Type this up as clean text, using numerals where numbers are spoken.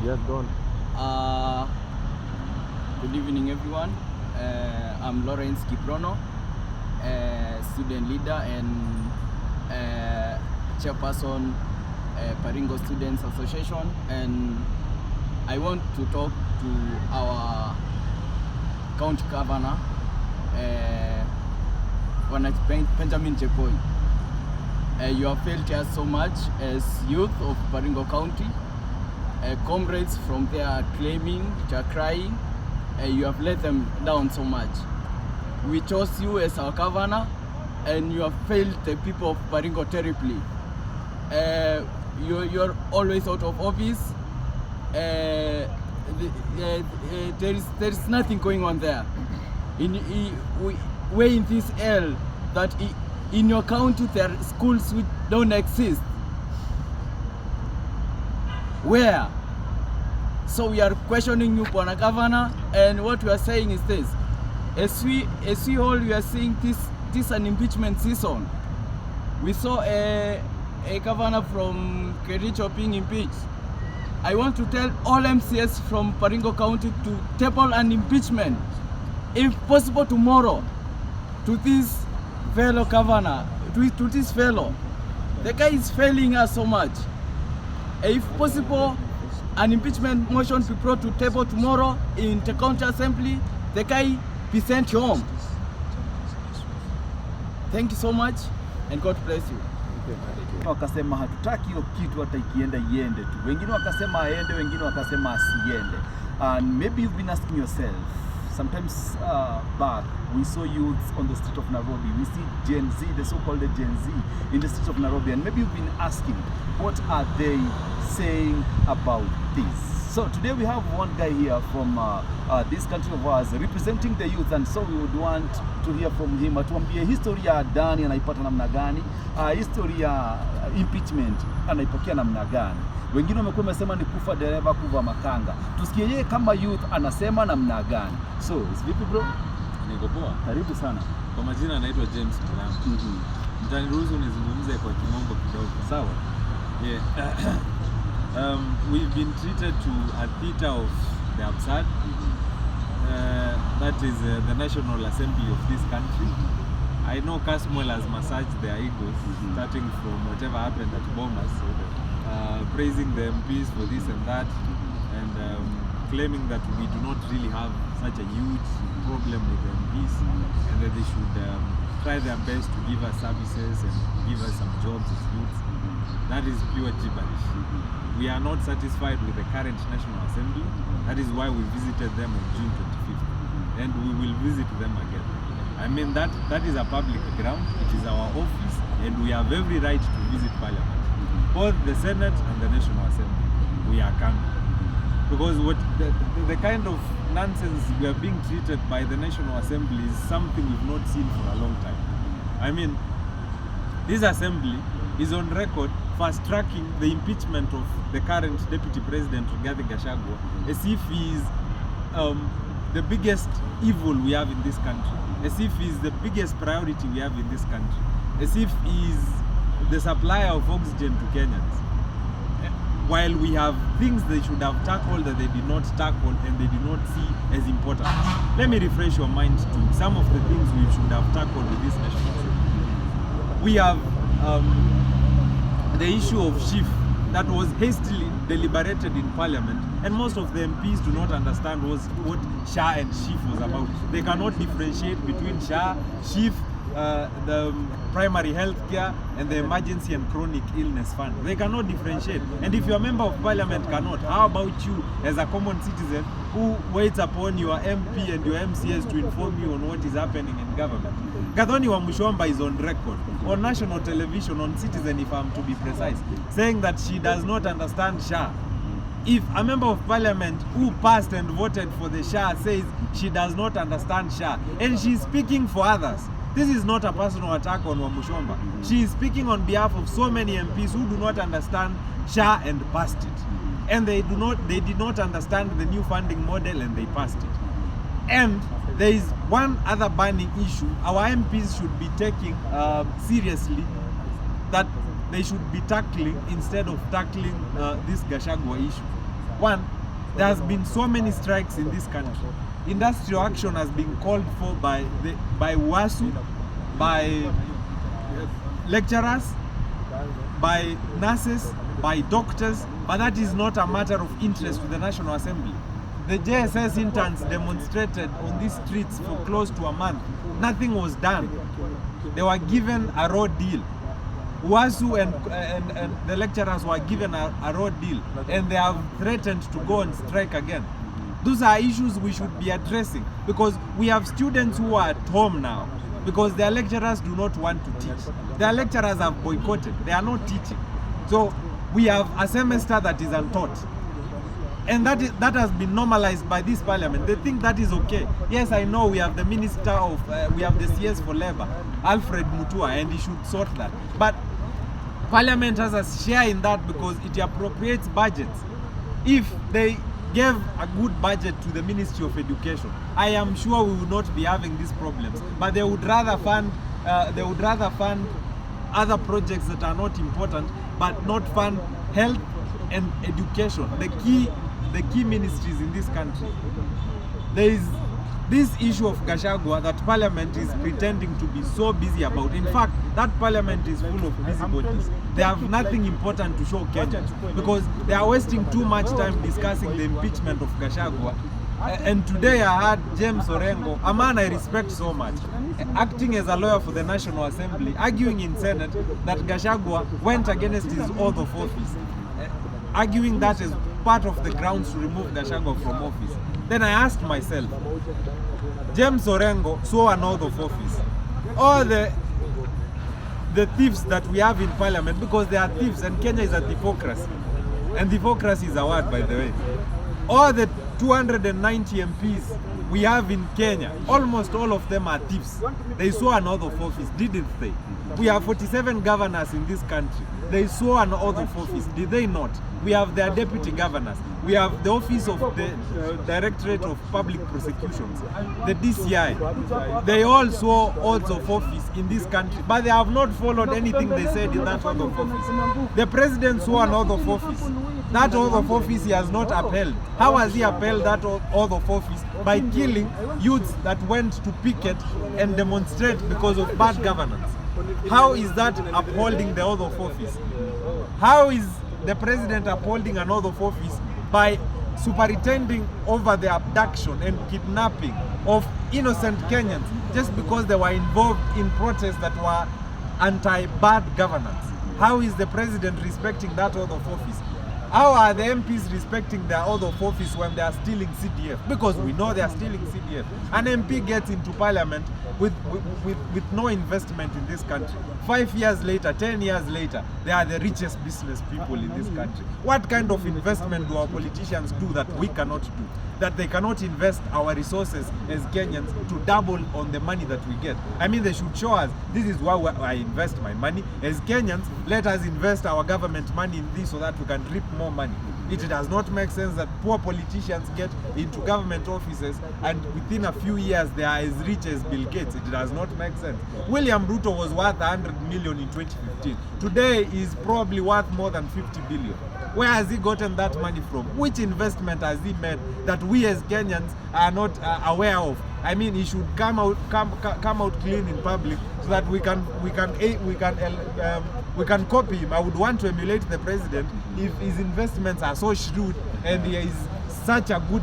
Yes, Don. Good evening, everyone. I'm Lawrence Kiprono, student leader and chairperson, Paringo Students Association, and I want to talk to our county governor, Benjamin Chepoi. You have failed us so much as youth of Paringo County. Comrades from there are claiming, which are crying. You have let them down so much. We chose you as our governor, and you have failed the people of Paringo terribly. You're always out of office. There is nothing going on there. We're in this L that in your county there are schools which don't exist. Where? So we are questioning you, Bwana Governor, and what we are saying is this: as we all, we are seeing this an impeachment season. We saw a governor from Kericho being impeached. I want to tell all MCS from Paringo County to table an impeachment, if possible tomorrow, to this fellow governor, to this fellow. The guy is failing us so much. If possible, an impeachment motion be brought to table tomorrow in the county assembly. The guy be sent home. Thank you so much and God bless you. Wakasema hatutaki hiyo kitu hata ikienda iende tu. Wengine wakasema aende, wengine wakasema asiende. And maybe you've been asking yourself, sometimes back we saw youths on the street of Nairobi. We see Gen Z, the so-called Gen Z in the street of Nairobi, and maybe you've been asking, what are they saying about this? So today we have one guy here from this country of ours representing the youth, and so we would want to hear from him. Atuambie history ya Dani anaipata namna gani, history ya impeachment anaipokea namna gani. Wengine wamekuwa wamesema ni kufa dereva kuva makanga. Tusikie yeye kama youth anasema namna gani. So, vipi bro? Niko poa. Karibu sana. Kwa majina anaitwa Genz. Mtaniruhusu nizungumze kwa kimombo kidogo. Sawa. Yeah. We've been treated to a theater of the absurd. That is the National Assembly of this country. I know Kasmuel has massaged their egos, starting from whatever happened at Bomas, praising the MPs for this and that, and claiming that we do not really have such a huge problem with the MPs, and that they should try their best to give us services and give us some jobs as youths. That is pure gibberish. We are not satisfied with the current National Assembly. That is why we visited them on June 25th, and we will visit them again. I mean, that is a public ground. It is our office, and we have every right to visit Parliament, both the Senate and the National Assembly. We are coming because what the kind of nonsense we are being treated by the National Assembly is something we've not seen for a long time. I mean, this assembly is on record fast-tracking the impeachment of the current Deputy President Rigathi Gachagua as if he is the biggest evil we have in this country, as if he is the biggest priority we have in this country, as if he is the supplier of oxygen to Kenyans, while we have things they should have tackled that they did not tackle and they did not see as important. Let me refresh your mind to some of the things we should have tackled with this National Assembly. We have the issue of SHIF that was hastily deliberated in Parliament, and most of the MPs do not understand what SHA and SHIF was about. They cannot differentiate between SHA, SHIF, the primary health care, and the emergency and chronic illness fund. They cannot differentiate. And if your member of Parliament cannot, how about you as a common citizen who waits upon your MP and your MCS to inform you on what is happening in government? Gathoni Wamushomba is on record, on national television, on Citizen if I'm to be precise, saying that she does not understand SHA. If a member of Parliament who passed and voted for the SHA says she does not understand SHA, and she's speaking for others, this is not a personal attack on Wamushomba. She is speaking on behalf of so many MPs who do not understand SHA and passed it. And they did not understand the new funding model and they passed it. And there is one other burning issue our MPs should be taking seriously, that they should be tackling instead of tackling this Gachagua issue. One, there has been so many strikes in this country. Industrial action has been called for by WASU, by lecturers, by nurses, by doctors, but that is not a matter of interest to the National Assembly. The JSS interns demonstrated on these streets for close to a month. Nothing was done. They were given a raw deal. WASU and the lecturers were given a raw deal, and they have threatened to go on strike again. Those are issues we should be addressing, because we have students who are at home now because their lecturers do not want to teach. Their lecturers have boycotted. They are not teaching. So we have a semester that is untaught. And that has been normalized by this parliament. They think that is okay. Yes, I know we have the Minister of, we have the CS for Labor, Alfred Mutua, and he should sort that. But parliament has a share in that because it appropriates budgets. If they gave a good budget to the Ministry of Education, I am sure we would not be having these problems. But they would rather fund other projects that are not important, but not fund health and education, the key ministries in this country. There is this issue of Gachagua that Parliament is pretending to be so busy about. In fact, that Parliament is full of busybodies. They have nothing important to show Kenya because they are wasting too much time discussing the impeachment of Gachagua. And today I heard James Orengo, a man I respect so much, acting as a lawyer for the National Assembly, arguing in Senate that Gachagua went against his oath of office, arguing that as part of the grounds to remove Gachagua from office. Then I asked myself, James Orengo swore an oath of office. All the thieves that we have in Parliament, because they are thieves and Kenya is a thiefocracy. And thiefocracy is a word, by the way. All the 290 MPs we have in Kenya, almost all of them are thieves. They swore an oath of office, didn't they? We have 47 governors in this country. They swore an oath of office, did they not? We have their deputy governors. We have the Office of the Directorate of Public Prosecutions, the DCI. They all swore oaths of office in this country, but they have not followed anything they said in that oath of office. The president swore an oath of office. That oath of office he has not upheld. How has he upheld that oath of office? By killing youths that went to picket and demonstrate because of bad governance. How is that upholding the oath of office? How is the president upholding an oath of office by superintending over the abduction and kidnapping of innocent Kenyans just because they were involved in protests that were anti-bad governance? How is the president respecting that oath of office? How are the MPs respecting their oath of office when they are stealing CDF? Because we know they are stealing CDF. An MP gets into parliament with no investment in this country. 5 years later, 10 years later, they are the richest business people in this country. What kind of investment do our politicians do that we cannot do? That they cannot invest our resources as Kenyans to double on the money that we get. I mean, they should show us, this is why I invest my money. As Kenyans, let us invest our government money in this so that we can reap more money. It does not make sense that poor politicians get into government offices and within a few years they are as rich as Bill Gates. It does not make sense. William Ruto was worth 100 million in 2015. Today he is probably worth more than 50 billion. Where has he gotten that money from? Which investment has he made that we as Kenyans are not aware of? I mean, he should come out clean in public so that we can copy him. I would want to emulate the president if his investments are so shrewd and he is such a good